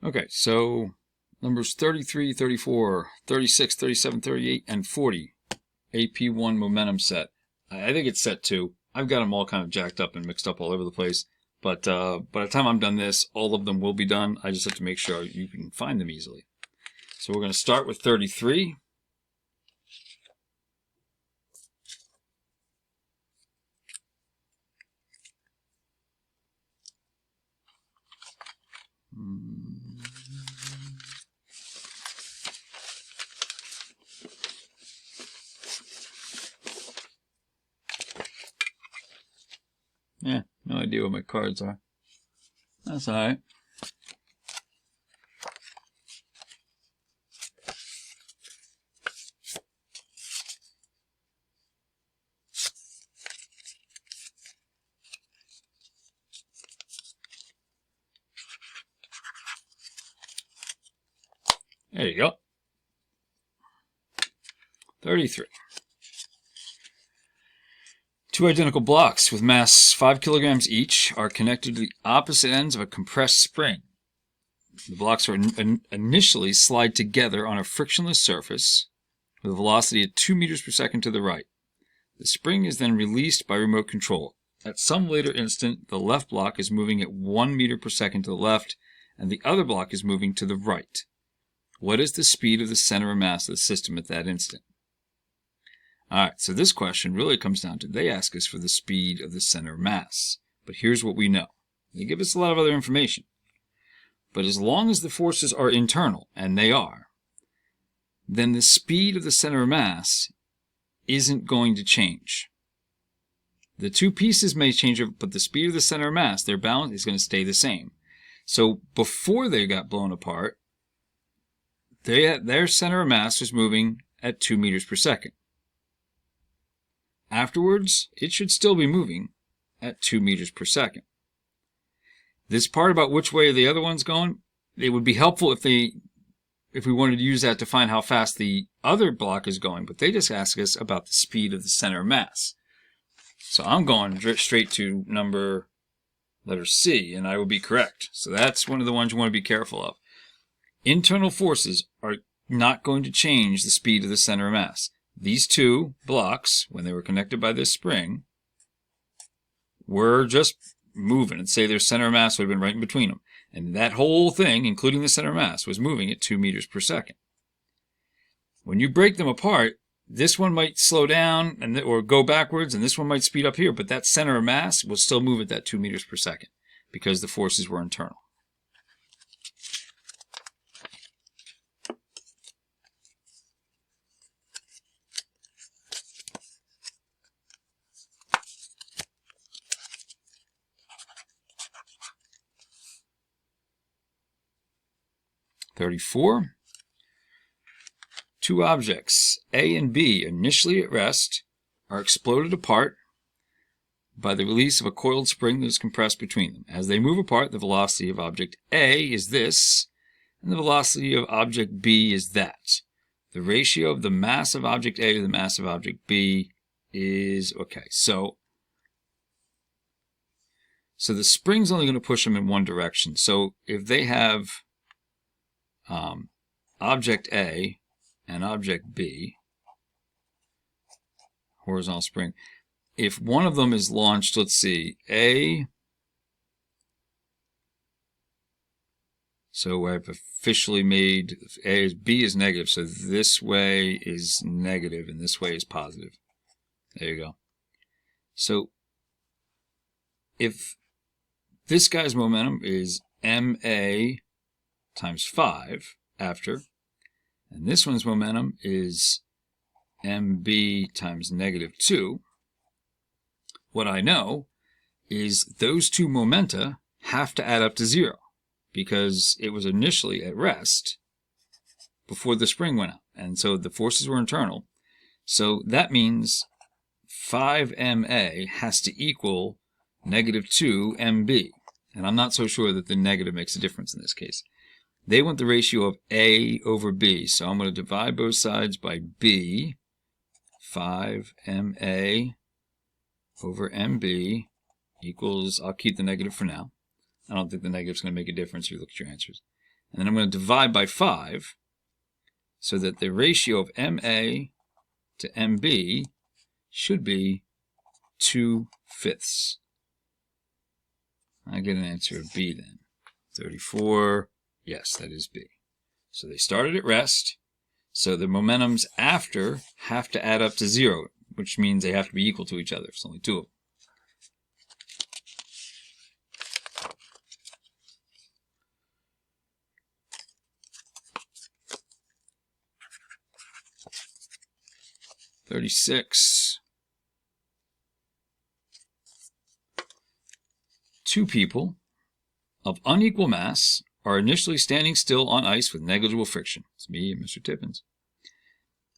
Okay, so numbers 33, 34, 36, 37, 38, and 40. AP1 Momentum set. I think it's set 2. I've got them all kind of jacked up and mixed up all over the place. But by the time I'm done this, all of them will be done. I just have to make sure you can find them easily. So we're going to start with 33. Yeah, no idea what my cards are. That's alright. There you go. 33. Two identical blocks with mass 5 kilograms each are connected to the opposite ends of a compressed spring. The blocks are initially slide together on a frictionless surface with a velocity of 2 meters per second to the right. The spring is then released by remote control. At some later instant, the left block is moving at 1 meter per second to the left, and the other block is moving to the right. What is the speed of the center of mass of the system at that instant? Alright, so this question really comes down to, they ask us for the speed of the center of mass. But here's what we know. They give us a lot of other information. But as long as the forces are internal, and they are, then the speed of the center of mass isn't going to change. The two pieces may change, but the speed of the center of mass, their balance, is going to stay the same. So before they got blown apart, their center of mass was moving at 2 meters per second. Afterwards, it should still be moving at 2 meters per second. This part about which way the other one's going, it would be helpful if we wanted to use that to find how fast the other block is going, but they just ask us about the speed of the center of mass. So I'm going straight to letter C, and I will be correct. So that's one of the ones you want to be careful of. Internal forces are not going to change the speed of the center of mass. These two blocks, when they were connected by this spring, were just moving, and say their center of mass would have been right in between them. And that whole thing, including the center of mass, was moving at 2 meters per second. When you break them apart, this one might slow down or go backwards, and this one might speed up here, but that center of mass will still move at that 2 meters per second because the forces were internal. (34) Two objects, A and B, initially at rest, are exploded apart by the release of a coiled spring that is compressed between them. As they move apart, the velocity of object A is this, and the velocity of object B is that. The ratio of the mass of object A to the mass of object B is, okay, so the spring's only going to push them in one direction. So if they have object A and object B, horizontal spring, if one of them is launched, let's see, A, so I've officially made B is negative, so this way is negative and this way is positive. There you go. So if this guy's momentum is MA times 5 after, and this one's momentum is MB times negative 2, what I know is those two momenta have to add up to 0 because it was initially at rest before the spring went out, and so the forces were internal. So that means 5MA has to equal negative 2MB, and I'm not so sure that the negative makes a difference in this case. They want the ratio of A over B, so I'm going to divide both sides by B, 5MA over MB equals, I'll keep the negative for now. I don't think the negative is going to make a difference if you look at your answers. And then I'm going to divide by 5 so that the ratio of MA to MB should be 2/5. I get an answer of B then. 34, yes, that is B. So they started at rest, so the momentums after have to add up to 0, which means they have to be equal to each other. It's only 2 of them. "36. Two people of unequal mass are initially standing still on ice with negligible friction." It's me and Mr. Tippins.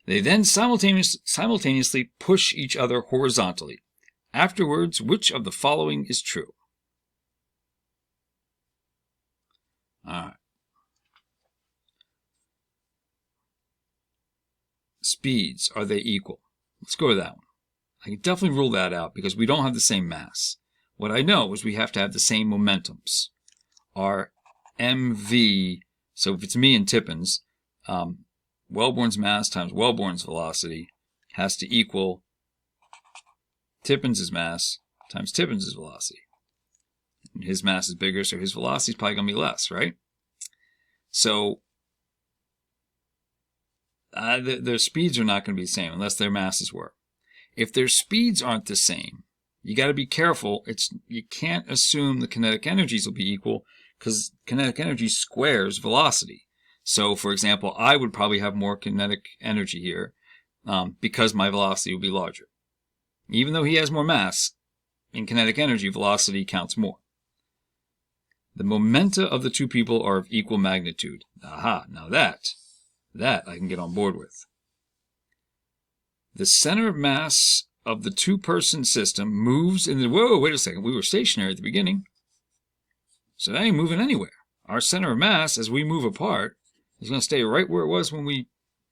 "They then simultaneously push each other horizontally. Afterwards, which of the following is true?" All right. Speeds, are they equal? Let's go with that one. I can definitely rule that out because we don't have the same mass. What I know is we have to have the same momentums. Our MV, so if it's me and Tippins, Wellborn's mass times Wellborn's velocity has to equal Tippins' mass times Tippins' velocity. And his mass is bigger, so his velocity is probably going to be less, right? So their speeds are not going to be the same unless their masses were. If their speeds aren't the same, you got to be careful. You can't assume the kinetic energies will be equal because kinetic energy squares velocity. So, for example, I would probably have more kinetic energy here because my velocity would be larger. Even though he has more mass, in kinetic energy, velocity counts more. The momenta of the two people are of equal magnitude. Aha, now that I can get on board with. The center of mass of the two-person system moves in the... Whoa, wait a second. We were stationary at the beginning. So that ain't moving anywhere. Our center of mass, as we move apart, is going to stay right where it was when we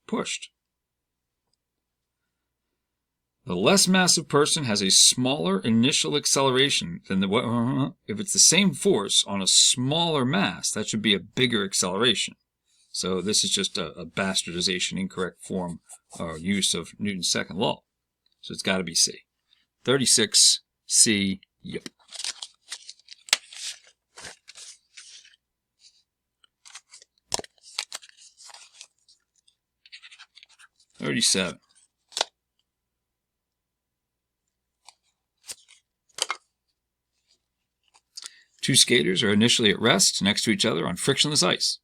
pushed. The less massive person has a smaller initial acceleration than the... If it's the same force on a smaller mass, that should be a bigger acceleration. So this is just a bastardization, incorrect form or use of Newton's second law. So it's got to be C. 36, C, yep. "37. Two skaters are initially at rest next to each other on frictionless ice."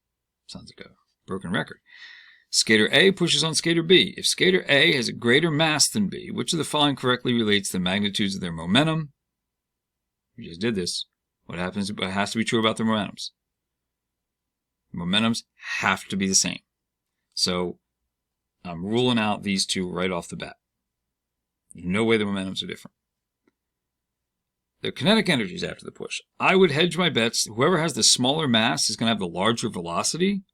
Sounds like a broken record. "Skater A pushes on skater B. If skater A has a greater mass than B, which of the following correctly relates the magnitudes of their momentum?" We just did this. What happens? It has to be true about their momentums. Momentums have to be the same. So I'm ruling out these two right off the bat. There's no way the momentums are different. Their kinetic energies after the push. I would hedge my bets. Whoever has the smaller mass is going to have the larger velocity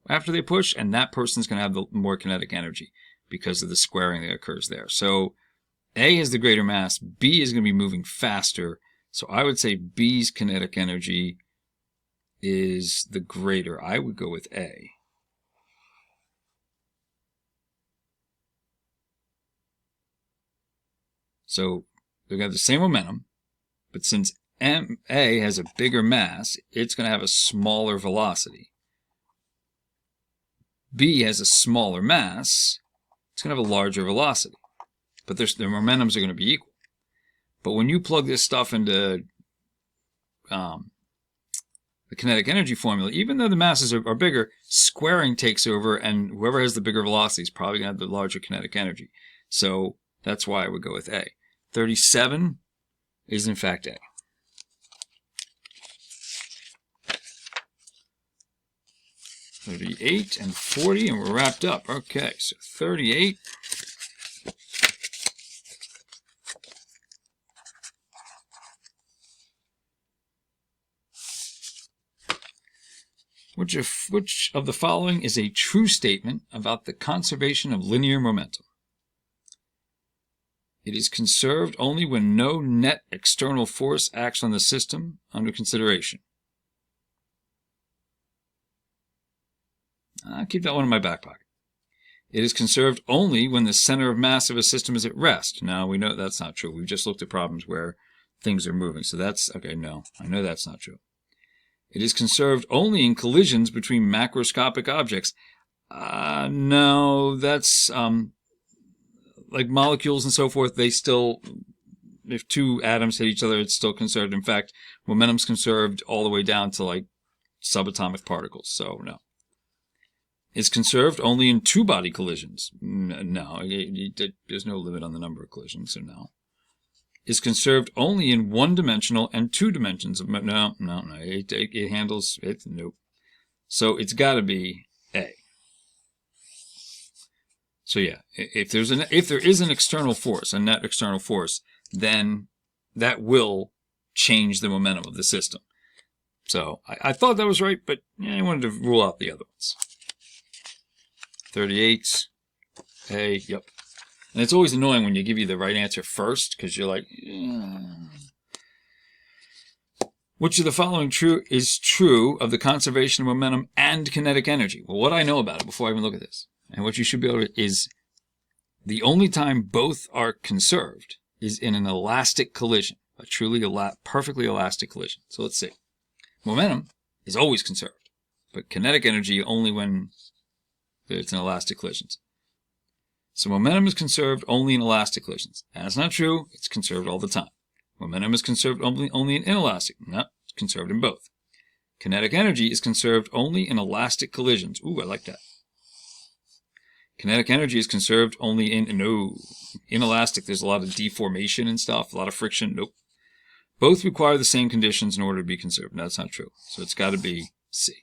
after they push, and that person's going to have the more kinetic energy because of the squaring that occurs there. So A has the greater mass. B is going to be moving faster. So I would say B's kinetic energy is the greater. I would go with A. So they're going to have the same momentum, but since MA has a bigger mass, it's going to have a smaller velocity. B has a smaller mass, it's going to have a larger velocity. But their momentums are going to be equal. But when you plug this stuff into the kinetic energy formula, even though the masses are bigger, squaring takes over, and whoever has the bigger velocity is probably going to have the larger kinetic energy. So that's why I would go with A. 37 is in fact A. "38 and 40, and we're wrapped up. Okay, so 38. Which of the following is a true statement about the conservation of linear momentum? It is conserved only when no net external force acts on the system under consideration. I'll keep that one in my back pocket. It is conserved only when the center of mass of a system is at rest. Now, we know that's not true. We've just looked at problems where things are moving. So that's, okay, no, I know that's not true. It is conserved only in collisions between macroscopic objects. No, that's, like molecules and so forth, they still, if two atoms hit each other, it's still conserved. In fact, momentum's conserved all the way down to like subatomic particles, so no. It's conserved only in two-body collisions. No, there's no limit on the number of collisions, so no. It's conserved only in one-dimensional and two dimensions. No. It handles it. Nope. So it's got to be A. So yeah, if there is an external force, a net external force, then that will change the momentum of the system. So I thought that was right, but yeah, I wanted to rule out the other ones. 38, A, yep. And it's always annoying when you give you the right answer first, because you're like, which of the following is true of the conservation of momentum and kinetic energy? Well, what I know about it before I even look at this, and what you should be able to, is the only time both are conserved is in an elastic collision, a truly perfectly elastic collision. So let's see. Momentum is always conserved, but kinetic energy only when it's in elastic collisions. So momentum is conserved only in elastic collisions. That's not true. It's conserved all the time. Momentum is conserved only in inelastic. No, it's conserved in both. Kinetic energy is conserved only in elastic collisions. Ooh, I like that. Kinetic energy is conserved only in inelastic. There's a lot of deformation and stuff, a lot of friction. Nope. Both require the same conditions in order to be conserved. No, that's not true. So it's got to be C.